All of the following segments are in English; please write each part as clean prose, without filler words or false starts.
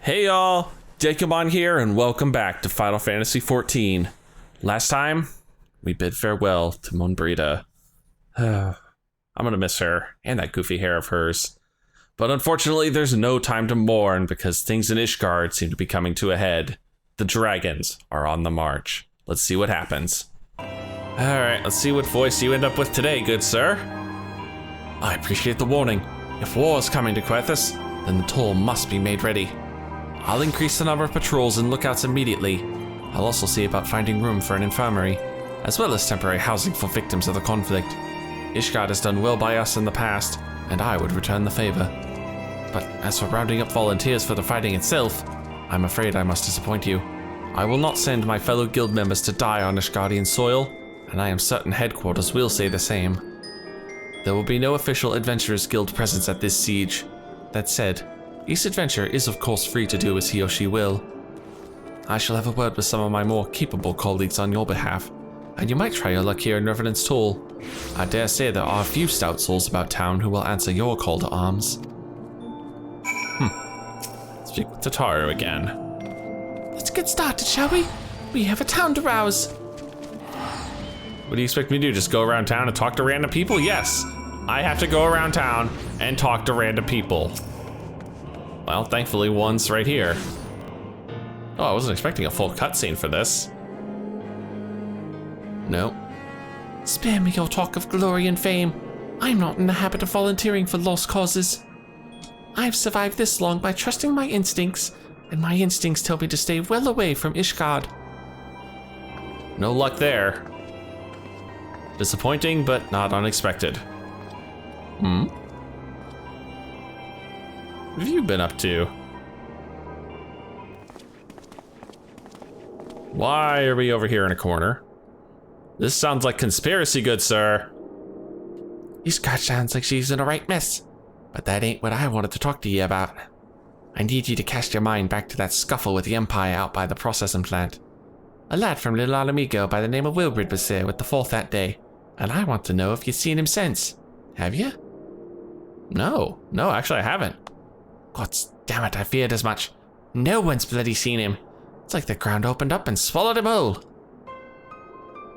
Hey y'all, Dekumon here and welcome back to Final Fantasy XIV. Last time, we bid farewell to Monbrita. I'm gonna miss her, and that goofy hair of hers. But unfortunately, there's no time to mourn because things in Ishgard seem to be coming to a head. The dragons are on the march. Let's see what happens. Alright, let's see what voice you end up with today, good sir. I appreciate the warning. If war is coming to Querthus, then the toll must be made ready. I'll increase the number of patrols and lookouts immediately. I'll also see about finding room for an infirmary, as well as temporary housing for victims of the conflict. Ishgard has done well by us in the past, and I would return the favor. But as for rounding up volunteers for the fighting itself, I'm afraid I must disappoint you. I will not send my fellow guild members to die on Ishgardian soil, and I am certain headquarters will say the same. There will be no official Adventurers Guild presence at this siege. That said, each adventurer is of course free to do as he or she will. I shall have a word with some of my more capable colleagues on your behalf, and you might try your luck here in Revenant's Toll. I dare say there are a few stout souls about town who will answer your call to arms. Speak with Tataru again. Let's get started, shall we? We have a town to rouse. What do you expect me to do, just go around town and talk to random people? Yes, I have to go around town and talk to random people. Well, thankfully one's right here. Oh, I wasn't expecting a full cutscene for this. No. Spare me your talk of glory and fame. I'm not in the habit of volunteering for lost causes. I've survived this long by trusting my instincts, and my instincts tell me to stay well away from Ishgard. No luck there. Disappointing, but not unexpected. What have you been up to? Why are we over here in a corner? This sounds like conspiracy, good sir. Ishgard sounds like she's in a right mess, but that ain't what I wanted to talk to you about. I need you to cast your mind back to that scuffle with the Empire out by the processing plant. A lad from Little Alamigo by the name of Wilbrid was there with the Fourth that day, and I want to know if you've seen him since. Have you? No, actually I haven't. God damn it, I feared as much. No one's bloody seen him. It's like the ground opened up and swallowed him whole.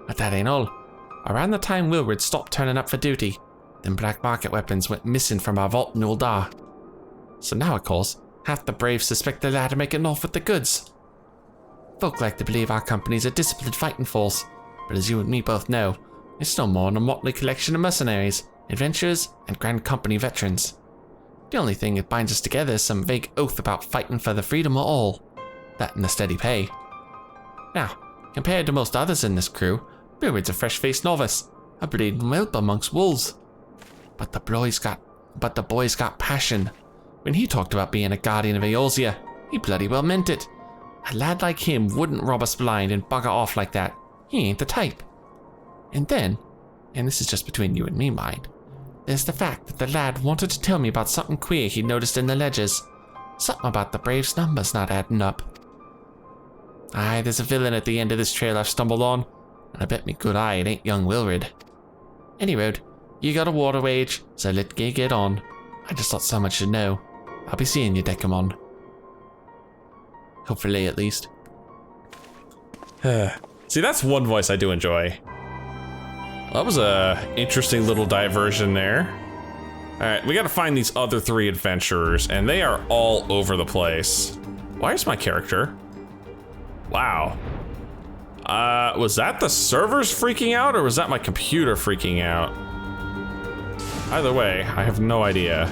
But that ain't all. Around the time Wilbrid stopped turning up for duty, them black market weapons went missing from our vault in Uldar. So now, of course, half the braves suspect the lad are making off with the goods. Folk like to believe our company's a disciplined fighting force, but as you and me both know, it's no more than a motley collection of mercenaries, adventurers, and Grand Company veterans. The only thing that binds us together is some vague oath about fighting for the freedom of all. That and the steady pay. Now, compared to most others in this crew, Wilbrid's a fresh-faced novice, a bleeding whelp amongst wolves. But the boy's got passion. When he talked about being a guardian of Eorzea, he bloody well meant it. A lad like him wouldn't rob us blind and bugger off like that. He ain't the type. And then, and this is just between you and me, mind, there's the fact that the lad wanted to tell me about something queer he noticed in the ledgers. Something about the Braves' numbers not adding up. Aye, there's a villain at the end of this trail I've stumbled on, and I bet me good eye it ain't young Wilrid. Anyway, you got a war to wage, so let Gay get on. I just thought someone should know. I'll be seeing you, Dekumon. Hopefully, at least. See, that's one voice I do enjoy. That was a interesting little diversion there. Alright, we gotta find these other three adventurers, and they are all over the place. Why is my character? Wow. Was that the servers freaking out, or was that my computer freaking out? Either way, I have no idea.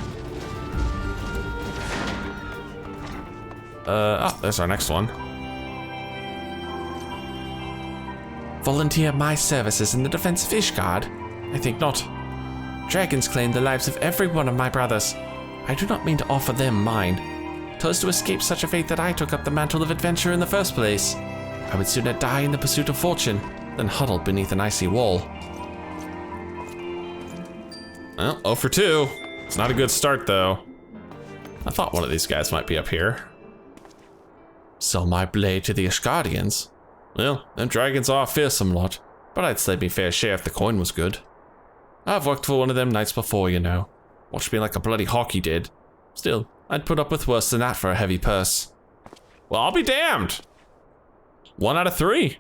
Oh, there's our next one. Volunteer my services in the defense of Ishgard? I think not. Dragons claim the lives of every one of my brothers. I do not mean to offer them mine. 'Twas to escape such a fate that I took up the mantle of adventure in the first place. I would sooner die in the pursuit of fortune than huddled beneath an icy wall. Well, 0 for 2. It's not a good start, though. I thought one of these guys might be up here. Sell my blade to the Ishgardians? Well, them dragons are a fearsome lot, but I'd slay me fair share if the coin was good. I've worked for one of them knights before, you know. Watched me like a bloody hawk he did. Still, I'd put up with worse than that for a heavy purse. Well, I'll be damned. 1 out of 3.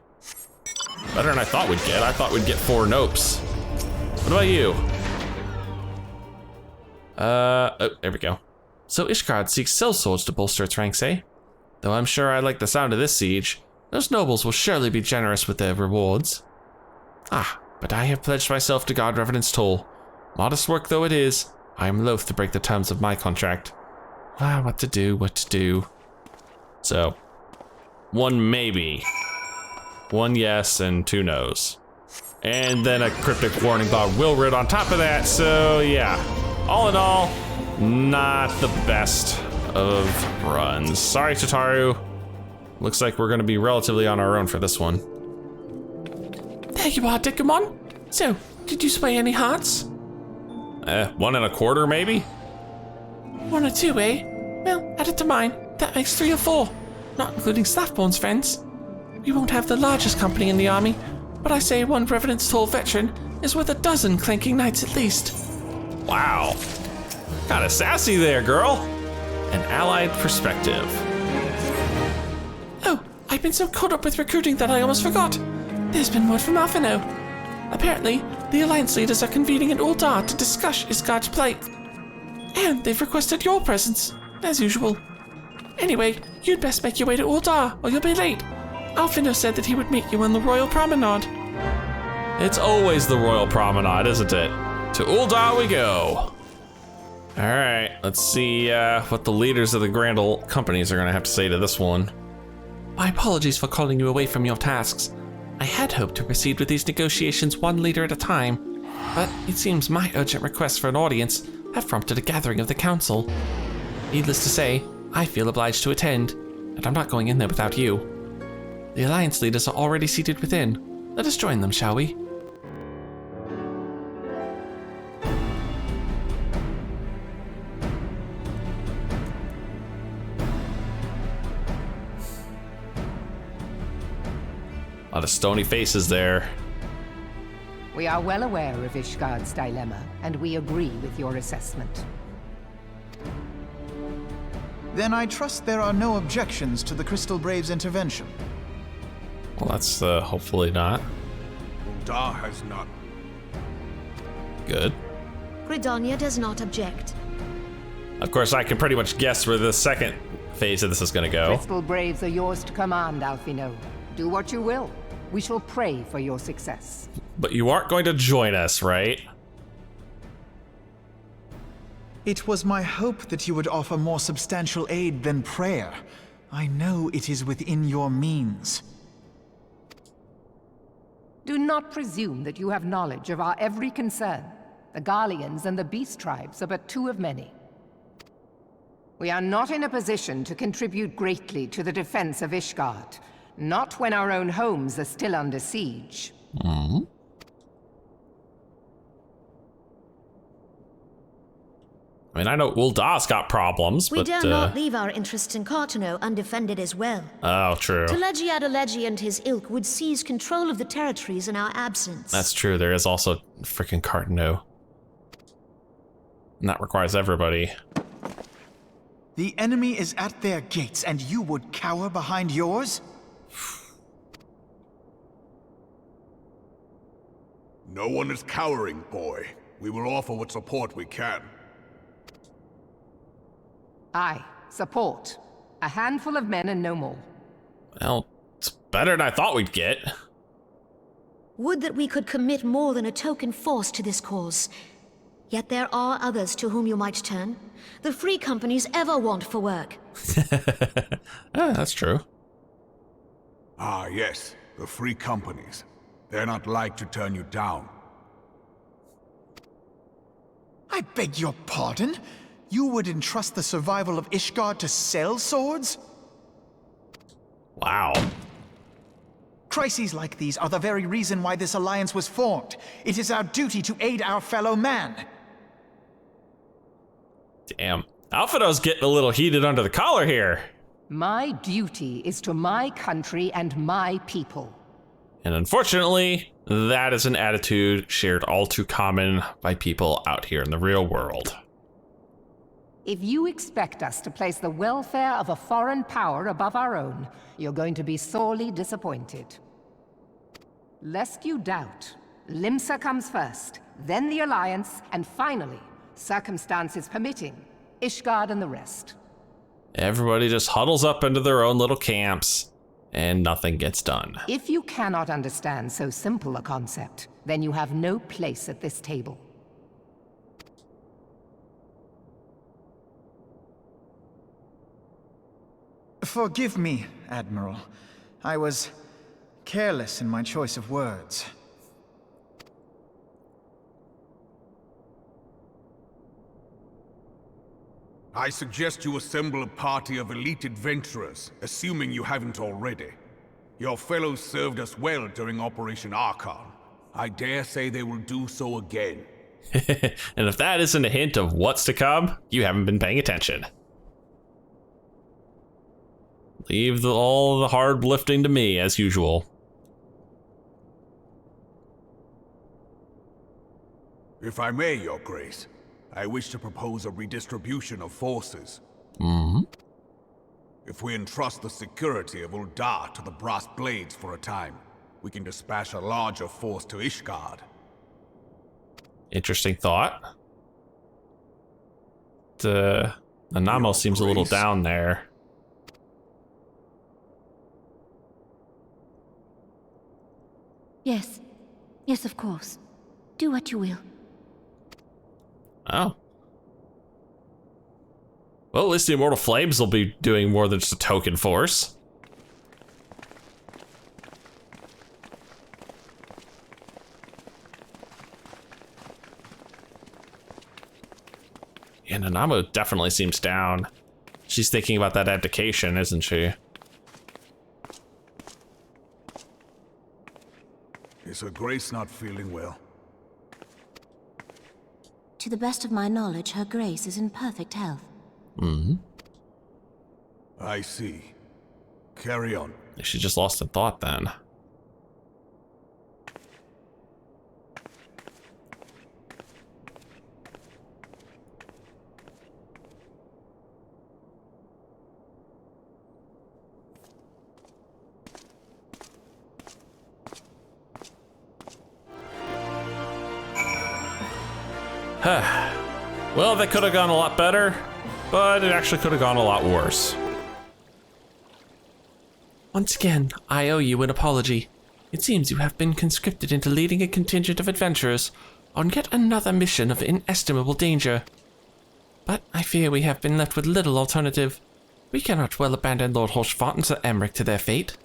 Better than I thought we'd get. I thought we'd get 4 nopes. What about you? Oh, there we go. So Ishgard seeks sellswords to bolster its ranks, eh? Though I'm sure I like the sound of this siege, those nobles will surely be generous with their rewards. Ah, but I have pledged myself to guard Revenant's toll. Modest work though it is, I am loath to break the terms of my contract. Ah, what to do. So, 1 maybe, 1 yes, and 2 no's. And then a cryptic warning about Wilrid on top of that, so yeah. All in all, not the best of runs. Sorry, Tataru. Looks like we're gonna be relatively on our own for this one. There you are, Dekumon. So, did you sway any hearts? 1 1/4 maybe? 1 or 2, eh? Well, add it to mine. That makes 3 or 4. Not including Slathborn's friends. We won't have the largest company in the army, but I say 1 Revenant's Toll veteran is worth a dozen clanking knights at least. Wow. Kinda sassy there, girl. An allied perspective. Oh, I've been so caught up with recruiting that I almost forgot. There's been word from Alphino. Apparently, the Alliance leaders are convening in Uldar to discuss Ishgard's plight. And they've requested your presence, as usual. Anyway, you'd best make your way to Uldar, or you'll be late. Alphino said that he would meet you on the Royal Promenade. It's always the Royal Promenade, isn't it? To Uldar we go. All right, let's see what the leaders of the Grand Companies are gonna have to say to this one. My apologies for calling you away from your tasks. I had hoped to proceed with these negotiations 1 leader at a time, but it seems my urgent requests for an audience have prompted a gathering of the council. Needless to say, I feel obliged to attend, and I'm not going in there without you. The Alliance leaders are already seated within. Let us join them, shall we? A lot of stony faces there. We are well aware of Ishgard's dilemma, and we agree with your assessment. Then I trust there are no objections to the Crystal Brave's intervention. Well, that's hopefully not. Uldar has not. Good. Gridania does not object. Of course, I can pretty much guess where the second phase of this is gonna go. Crystal Braves are yours to command, Alphino. Do what you will. We shall pray for your success. But you aren't going to join us, right? It was my hope that you would offer more substantial aid than prayer. I know it is within your means. Do not presume that you have knowledge of our every concern. The Garleans and the Beast Tribes are but 2 of many. We are not in a position to contribute greatly to the defense of Ishgard. Not when our own homes are still under siege. Mm-hmm. I mean, I know Uldar's got problems, We but dare not leave our interests in Cartano undefended as well. Oh, true. Telegi Adalegi and his ilk would seize control of the territories in our absence. That's true. There is also freaking Cartano. And that requires everybody. The enemy is at their gates, and you would cower behind yours? No one is cowering, boy. We will offer what support we can. Aye, support. A handful of men and no more. Well, it's better than I thought we'd get. Would that we could commit more than a token force to this cause. Yet there are others to whom you might turn. The free companies ever want for work. That's true. Ah, yes. The free companies. They're not like to turn you down. I beg your pardon? You would entrust the survival of Ishgard to sell swords? Wow. Crises like these are the very reason why this alliance was formed. It is our duty to aid our fellow man. Damn. Alphino's getting a little heated under the collar here. My duty is to my country and my people. And unfortunately, that is an attitude shared all too common by people out here in the real world. If you expect us to place the welfare of a foreign power above our own, you're going to be sorely disappointed. Lest you doubt, Limsa comes first, then the Alliance, and finally, circumstances permitting, Ishgard and the rest. Everybody just huddles up into their own little camps, and nothing gets done. If you cannot understand so simple a concept, then you have no place at this table. Forgive me, Admiral. I was careless in my choice of words. I suggest you assemble a party of elite adventurers, assuming you haven't already. Your fellows served us well during Operation Archon. I dare say they will do so again. And if that isn't a hint of what's to come, you haven't been paying attention. Leave all the hard lifting to me, as usual. If I may, Your Grace, I wish to propose a redistribution of forces. If we entrust the security of Uldar to the Brass Blades for a time, we can dispatch a larger force to Ishgard. Interesting thought. Nanamo seems a little down there. Yes. Yes, of course. Do what you will. Oh. Well, at least the Immortal Flames will be doing more than just a token force. Yeah, Nanamo definitely seems down. She's thinking about that abdication, isn't she? Is Her Grace not feeling well? To the best of my knowledge, Her Grace is in perfect health. I see. Carry on. She just lost in thought then. Well, that could have gone a lot better, but it actually could have gone a lot worse. Once again, I owe you an apology. It seems you have been conscripted into leading a contingent of adventurers on yet another mission of inestimable danger. But I fear we have been left with little alternative. We cannot well abandon Lord Hoshfort and Sir Emmerich to their fate.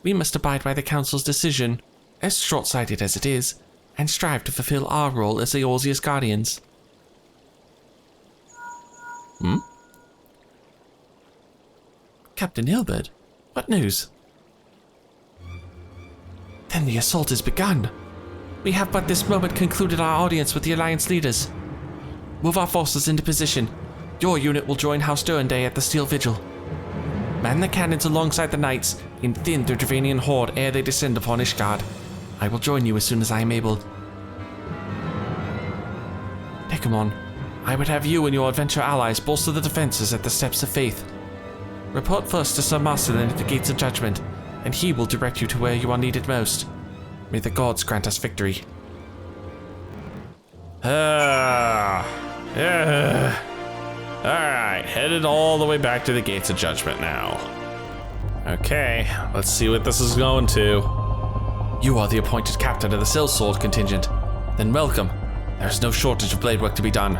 We must abide by the Council's decision, as short-sighted as it is, and strive to fulfill our role as Eorzea's guardians. Captain Hilbert, what news? Then the assault is begun. We have but this moment concluded our audience with the Alliance leaders. Move our forces into position. Your unit will join House Durandey at the Steel Vigil. Man the cannons alongside the knights and thin the Dravanian horde ere they descend upon Ishgard. I will join you as soon as I am able. Dekumon, I would have you and your adventure allies bolster the defenses at the Steps of Faith. Report first to Sir Marcelin at the Gates of Judgment, and he will direct you to where you are needed most. May the gods grant us victory. Alright, headed all the way back to the Gates of Judgment now. Okay, let's see what this is going to. You are the appointed captain of the Sellsword contingent. Then welcome. There's no shortage of blade work to be done.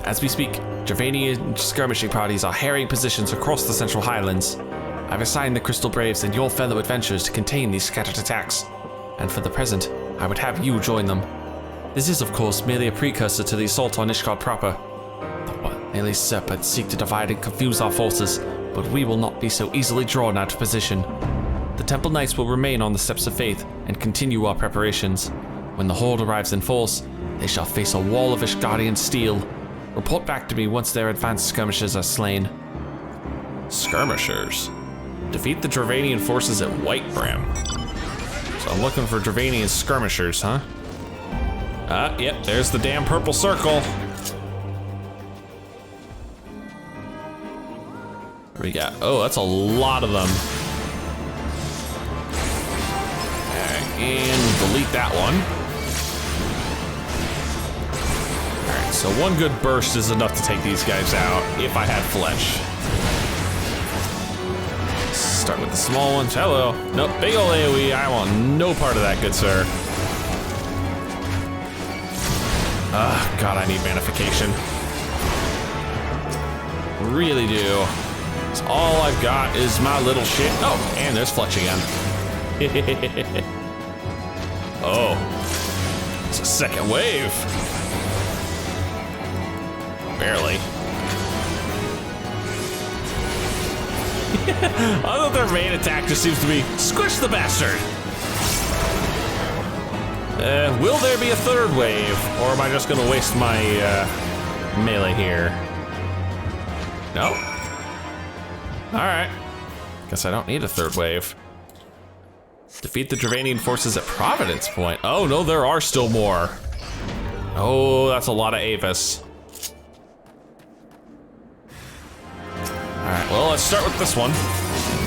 As we speak, Dravanian skirmishing parties are harrying positions across the Central Highlands. I've assigned the Crystal Braves and your fellow adventurers to contain these scattered attacks. And for the present, I would have you join them. This is, of course, merely a precursor to the assault on Ishgard proper. The Melee Serpents seek to divide and confuse our forces, but we will not be so easily drawn out of position. The Temple Knights will remain on the Steps of Faith and continue our preparations. When the Horde arrives in force, they shall face a wall of Ishgardian steel. Report back to me once their advanced skirmishers are slain. Skirmishers? Defeat the Dravanian forces at White Brim. So I'm looking for Dravanian skirmishers, huh? Yep, there's the damn purple circle. we got? Oh, that's a lot of them. All right, and delete that one. All right, so one good burst is enough to take these guys out if I had flesh. Start with the small ones. Hello. Nope, big ol' AoE. I want no part of that, good sir. God, I need manification. Really do. So all I've got is my little shit. Oh, and there's Fletch again. Oh, it's a second wave. Barely. Although their main attack just seems to be squish the bastard. Will there be a third wave, or am I just gonna waste my melee here? No? Alright. Guess I don't need a third wave. Defeat the Dravanian forces at Providence Point. Oh no, there are still more. Oh, that's a lot of Avis. Alright, well, let's start with this one.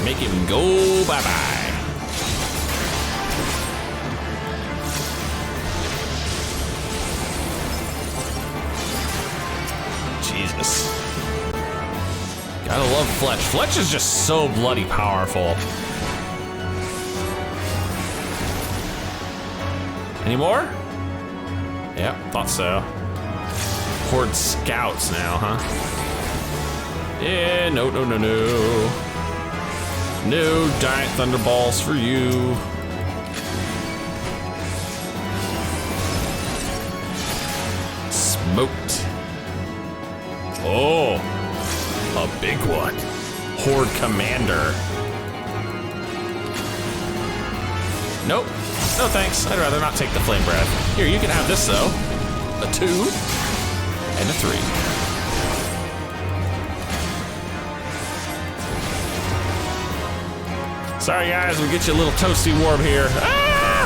Make him go bye-bye. Jesus. Gotta love Fletch. Fletch is just so bloody powerful. Any more? Yep, thought so. Horde scouts now, huh? Yeah, no. No giant thunderballs for you. Smoked. Oh, a big one. Horde Commander. Nope. No thanks. I'd rather not take the flame breath. Here, you can have this though. A 2 and a 3. Sorry guys, we get you a little toasty warm here. Ah!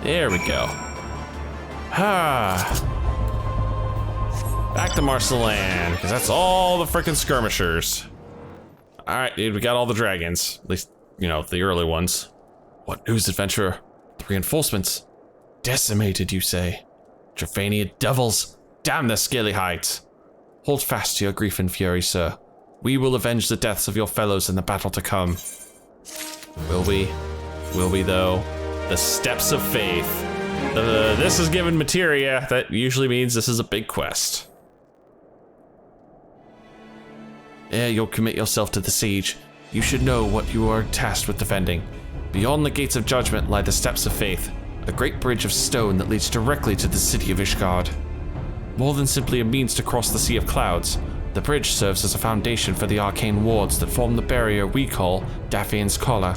There we go. Ah. Back to Marceline, because that's all the frickin' skirmishers. All right, dude, we got all the dragons. At least, you know, the early ones. What news, adventurer? The reinforcements. Decimated, you say? Dravania devils. Damn the scaly hides. Hold fast to your grief and fury, sir. We will avenge the deaths of your fellows in the battle to come. Will we? Will we, though? The steps of faith. This is given materia. That usually means this is a big quest. Ere you'll commit yourself to the siege, you should know what you are tasked with defending. Beyond the gates of judgment lie the steps of faith, a great bridge of stone that leads directly to the city of Ishgard. More than simply a means to cross the Sea of Clouds, the bridge serves as a foundation for the arcane wards that form the barrier we call Daffian's Collar.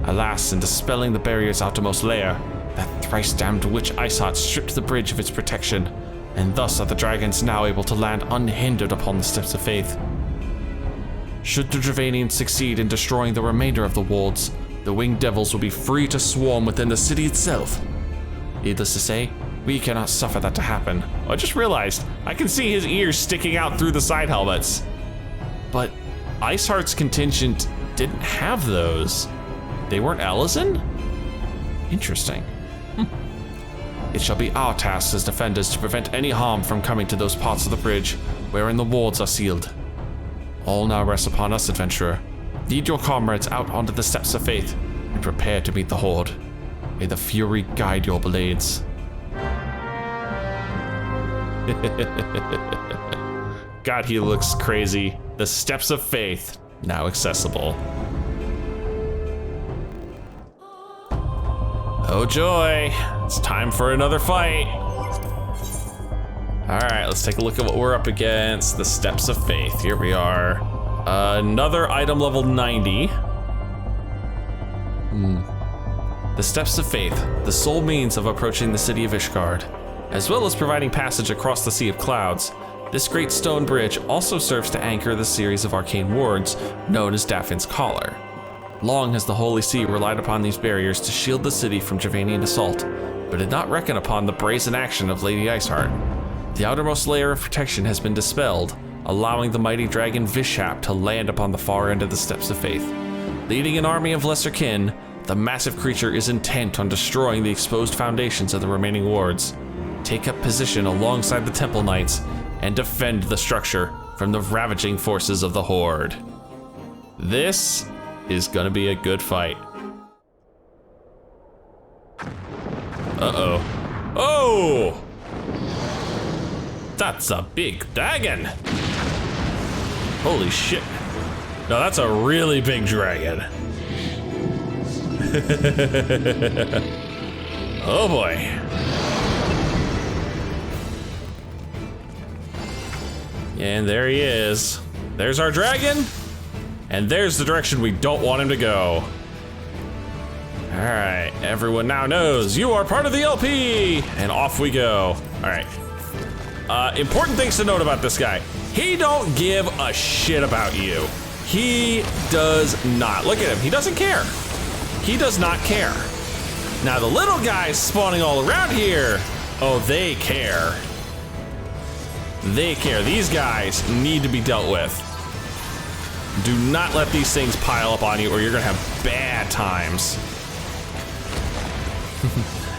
Alas, in dispelling the barrier's outermost layer, that thrice-damned witch Iceheart stripped the bridge of its protection, and thus are the dragons now able to land unhindered upon the steps of faith. Should the Dravanians succeed in destroying the remainder of the wards, the winged devils will be free to swarm within the city itself. Needless to say, we cannot suffer that to happen. I just realized, I can see his ears sticking out through the side helmets. But Iceheart's contingent didn't have those. They weren't Ellison? Interesting. It shall be our task as defenders to prevent any harm from coming to those parts of the bridge wherein the wards are sealed. All now rests upon us, adventurer. Lead your comrades out onto the steps of faith and prepare to meet the horde. May the fury guide your blades. God, he looks crazy. The steps of faith, now accessible. Oh joy, it's time for another fight. All right, let's take a look at what we're up against. The steps of faith, here we are. Another item level 90. The steps of faith, the sole means of approaching the city of Ishgard. As well as providing passage across the Sea of Clouds, this great stone bridge also serves to anchor the series of arcane wards known as Daffin's Collar. Long has the Holy See relied upon these barriers to shield the city from Dravanian assault, but did not reckon upon the brazen action of Lady Iceheart. The outermost layer of protection has been dispelled, allowing the mighty dragon Vishap to land upon the far end of the Steps of Faith. Leading an army of lesser kin, the massive creature is intent on destroying the exposed foundations of the remaining wards. Take up position alongside the Temple Knights and defend the structure from the ravaging forces of the Horde. This is gonna be a good fight. Uh-oh. Oh! That's a big dragon! Holy shit. No, that's a really big dragon. Oh boy. And there he is. There's our dragon, and there's the direction we don't want him to go. All right, everyone now knows you are part of the LP, and off we go. All right. Important things to note about this guy. He don't give a shit about you. He does not. Look at him, he doesn't care. He does not care. Now the little guys spawning all around here, oh, they care. They care. These guys need to be dealt with. Do not let these things pile up on you or you're gonna have bad times.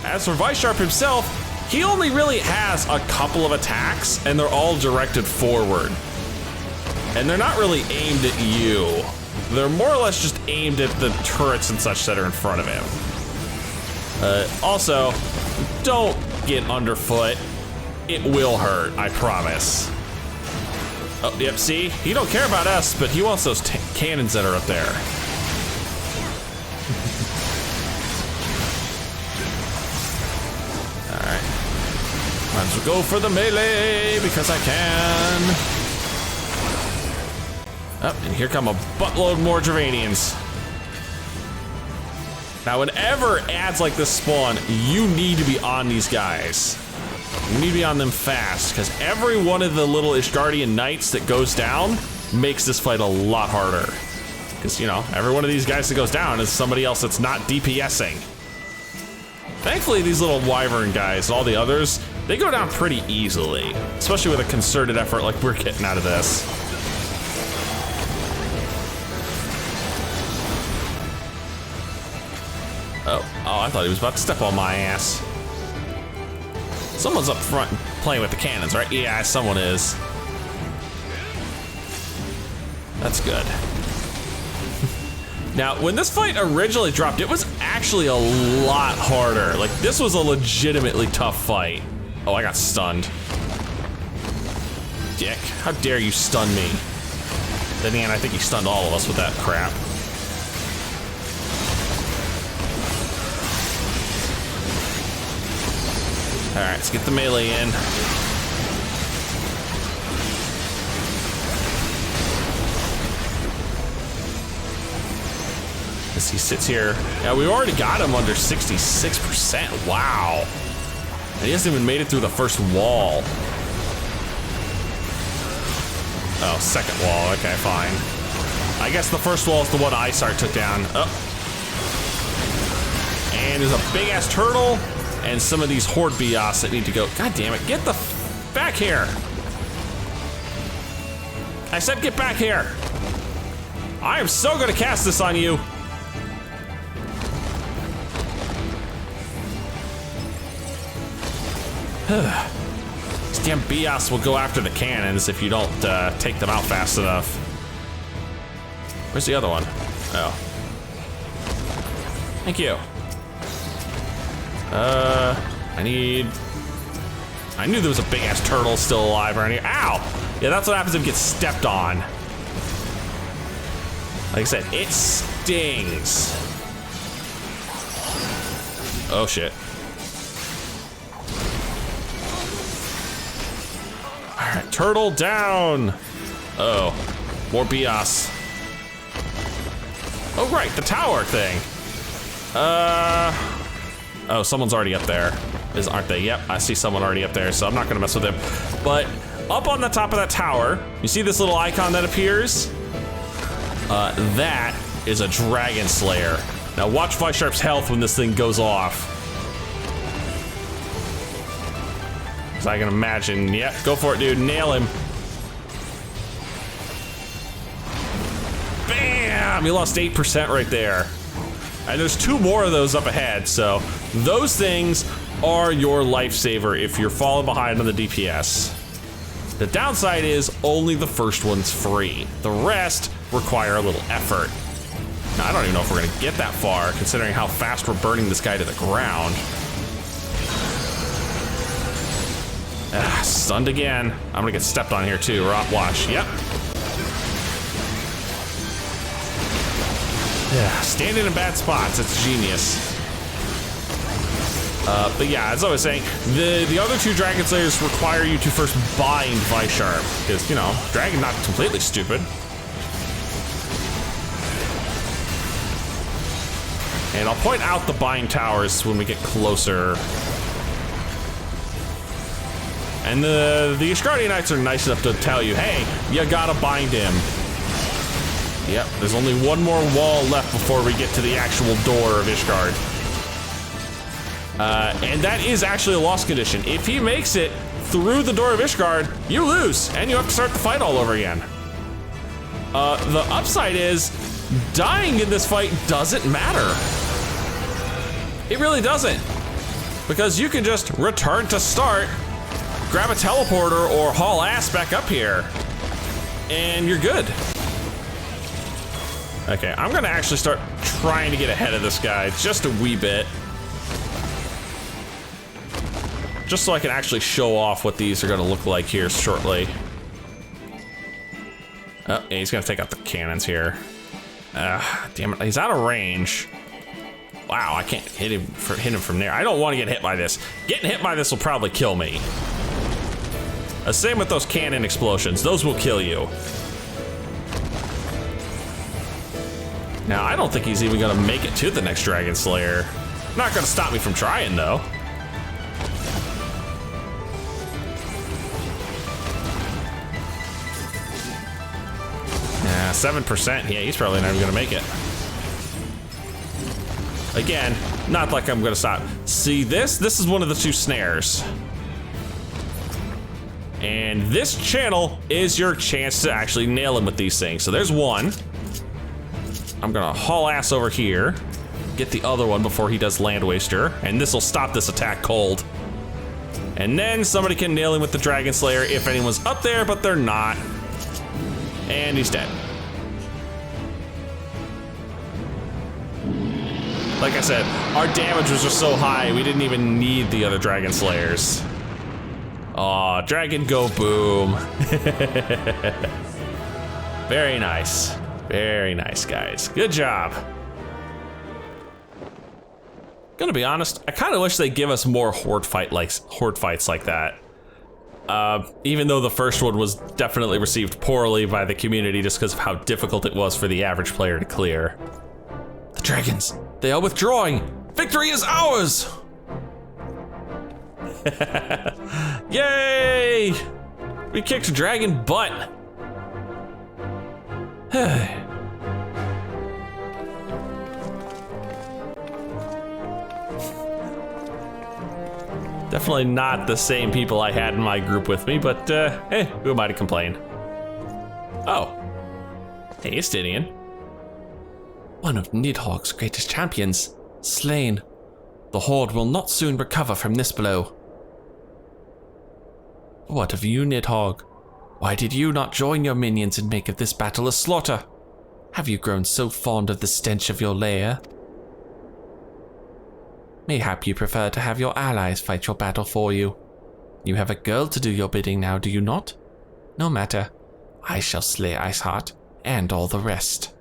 As for Weissharp himself, he only really has a couple of attacks and they're all directed forward. And they're not really aimed at you. They're more or less just aimed at the turrets and such that are in front of him. Also, don't get underfoot. It will hurt, I promise. Oh, yep, see? He don't care about us, but he wants those cannons that are up there. Alright. Might as well go for the melee, because I can. Oh, and here come a buttload more Dravanians. Now, whenever ads like this spawn, you need to be on these guys. You need to be on them fast, because every one of the little Ishgardian Knights that goes down makes this fight a lot harder. Because, you know, every one of these guys that goes down is somebody else that's not DPSing. Thankfully, these little Wyvern guys and all the others, they go down pretty easily, especially with a concerted effort like we're getting out of this. Oh, I thought he was about to step on my ass. Someone's up front playing with the cannons, right? Yeah, someone is. That's good. Now, when this fight originally dropped, it was actually a lot harder. Like, this was a legitimately tough fight. Oh, I got stunned. Dick, how dare you stun me? Then again, I think he stunned all of us with that crap. All right, let's get the melee in. As he sits here. Yeah, we already got him under 66%. Wow. And he hasn't even made it through the first wall. Oh, second wall. Okay, fine. I guess the first wall is the one Isar took down. Oh. And there's a big ass turtle. And some of these Horde Bios that need to go. God damn it, get the back here. I said get back here. I am so gonna cast this on you. These damn Bios will go after the cannons if you don't take them out fast enough. Where's the other one? Oh. Thank you. I knew there was a big ass turtle still alive around here. Ow! Yeah, that's what happens if it gets stepped on. Like I said, it stings. Oh shit. Alright, turtle down. Oh, more Bios. Oh right, the tower thing. Oh, someone's already up there, aren't they? Yep, I see someone already up there, so I'm not gonna mess with him. But up on the top of that tower, you see this little icon that appears? That is a Dragon Slayer. Now watch Weissharp's health when this thing goes off. Because I can imagine, yep, go for it, dude, nail him. Damn, you lost 8% right there. And there's 2 more of those up ahead, so those things are your lifesaver if you're falling behind on the DPS. The downside is only the first one's free. The rest require a little effort. Now, I don't even know if we're gonna get that far, considering how fast we're burning this guy to the ground. Stunned again. I'm gonna get stepped on here too. Watch. Yep. Yeah, standing in bad spots. It's genius. But yeah, as I was saying, the other 2 Dragon Slayers require you to first bind Visharp, because, you know, Dragon not completely stupid. And I'll point out the bind towers when we get closer. And the Ishgardian Knights are nice enough to tell you, hey, you gotta bind him. Yep, there's only one more wall left before we get to the actual door of Ishgard. And that is actually a loss condition. If he makes it through the door of Ishgard, you lose, and you have to start the fight all over again. The upside is, dying in this fight doesn't matter. It really doesn't. Because you can just return to start, grab a teleporter, or haul ass back up here, and you're good. Okay, I'm gonna actually start trying to get ahead of this guy just a wee bit. Just so I can actually show off what these are gonna look like here shortly. Oh, yeah, he's gonna take out the cannons here. Damn it, he's out of range. Wow, I can't hit him from there. I don't want to get hit by this. Getting hit by this will probably kill me. Same with those cannon explosions. Those will kill you. Now, I don't think he's even gonna make it to the next Dragon Slayer. Not gonna stop me from trying, though. Yeah, 7%. Yeah, he's probably not even gonna make it. Again, not like I'm gonna stop. See this? This is one of the 2 snares. And this channel is your chance to actually nail him with these things. So there's one. I'm gonna haul ass over here, get the other one before he does Land Waster, and this will stop this attack cold. And then somebody can nail him with the Dragon Slayer if anyone's up there, but they're not. And he's dead. Like I said, our damage was just so high, we didn't even need the other Dragon Slayers. Aw, Dragon go boom. Very nice. Very nice, guys. Good job. Gonna be honest, I kind of wish they'd give us more horde fights like that. Even though the first one was definitely received poorly by the community just because of how difficult it was for the average player to clear. The dragons, they are withdrawing. Victory is ours. Yay! We kicked dragon butt. Definitely not the same people I had in my group with me, but hey, who am I to complain? Oh, hey, Estidian. One of Nidhogg's greatest champions, slain. The Horde will not soon recover from this blow. What of you, Nidhogg? Why did you not join your minions and make of this battle a slaughter? Have you grown so fond of the stench of your lair? Mayhap you prefer to have your allies fight your battle for you. You have a girl to do your bidding now, do you not? No matter. I shall slay Iceheart and all the rest.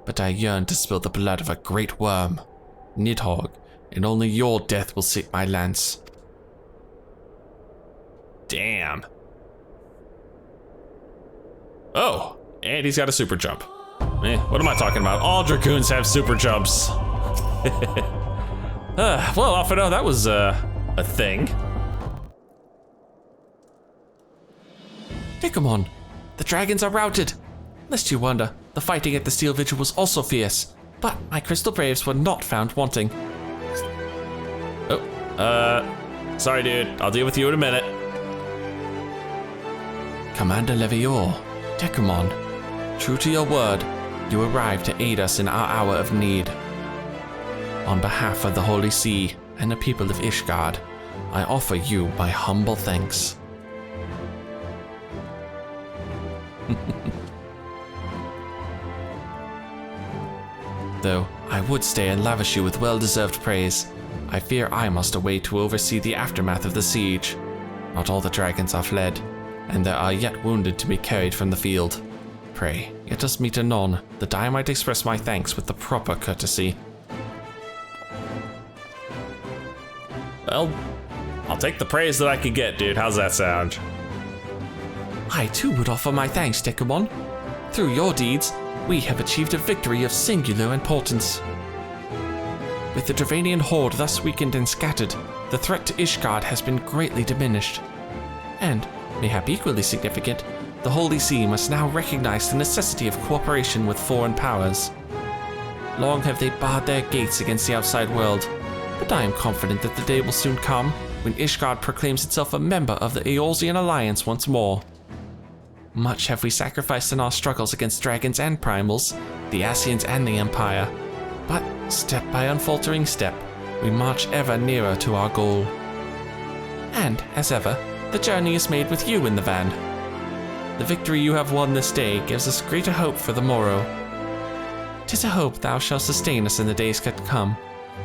But I yearn to spill the blood of a great worm, Nidhogg, and only your death will sate my lance. Damn. Oh, and he's got a super jump. What am I talking about? All Dragoons have super jumps. Well, off I know, that was a thing. Dekumon, the dragons are routed. Lest you wonder, the fighting at the Steel Vigil was also fierce, but my Crystal Braves were not found wanting. Oh, sorry dude, I'll deal with you in a minute. Commander Levior, Dekumon, true to your word, you arrived to aid us in our hour of need. On behalf of the Holy See and the people of Ishgard, I offer you my humble thanks. Though I would stay and lavish you with well-deserved praise, I fear I must away to oversee the aftermath of the siege. Not all the dragons are fled, and there are yet wounded to be carried from the field. Pray, let us meet anon, that I might express my thanks with the proper courtesy. Well, I'll take the praise that I could get, dude. How's that sound? I too would offer my thanks, Dekumon. Through your deeds, we have achieved a victory of singular importance. With the Dravanian horde thus weakened and scattered, the threat to Ishgard has been greatly diminished. And, mayhap equally significant, the Holy See must now recognize the necessity of cooperation with foreign powers. Long have they barred their gates against the outside world, but I am confident that the day will soon come when Ishgard proclaims itself a member of the Eorzean alliance once more. Much have we sacrificed in our struggles against dragons and primals, the Ascians and the Empire, but step by unfaltering step, we march ever nearer to our goal. And, as ever, the journey is made with you in the van. The victory you have won this day gives us greater hope for the morrow. 'Tis a hope thou shalt sustain us in the days to come,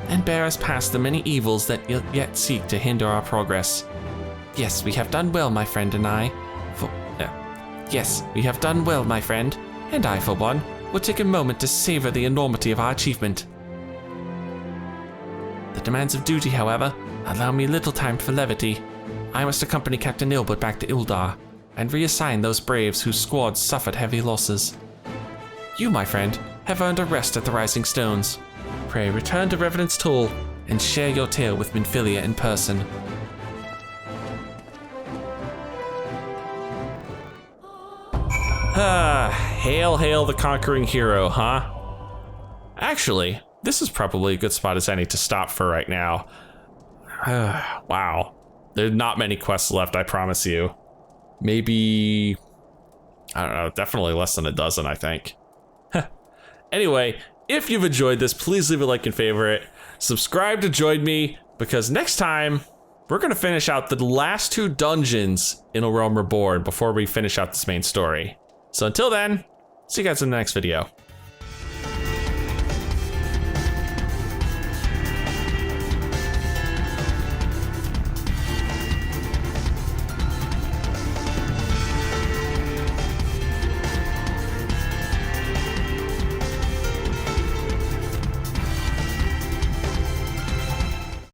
and bear us past the many evils that yet seek to hinder our progress. Yes, we have done well, my friend and I, Yes, we have done well, my friend, and I, for one, will take a moment to savor the enormity of our achievement. The demands of duty, however, allow me little time for levity. I must accompany Captain Ilbert back to Ildar, and reassign those braves whose squads suffered heavy losses. You, my friend, have earned a rest at the Rising Stones. Pray return to Revenant's Toll, and share your tale with Minfilia in person. Hail, hail the conquering hero, huh? Actually, this is probably a good spot as any to stop for right now. Wow. There's not many quests left, I promise you. Maybe, I don't know, definitely less than a dozen, I think. Anyway, if you've enjoyed this, please leave a like and favorite. Subscribe to join me, because next time, we're gonna finish out the last 2 dungeons in Realm Reborn before we finish out this main story. So until then, see you guys in the next video.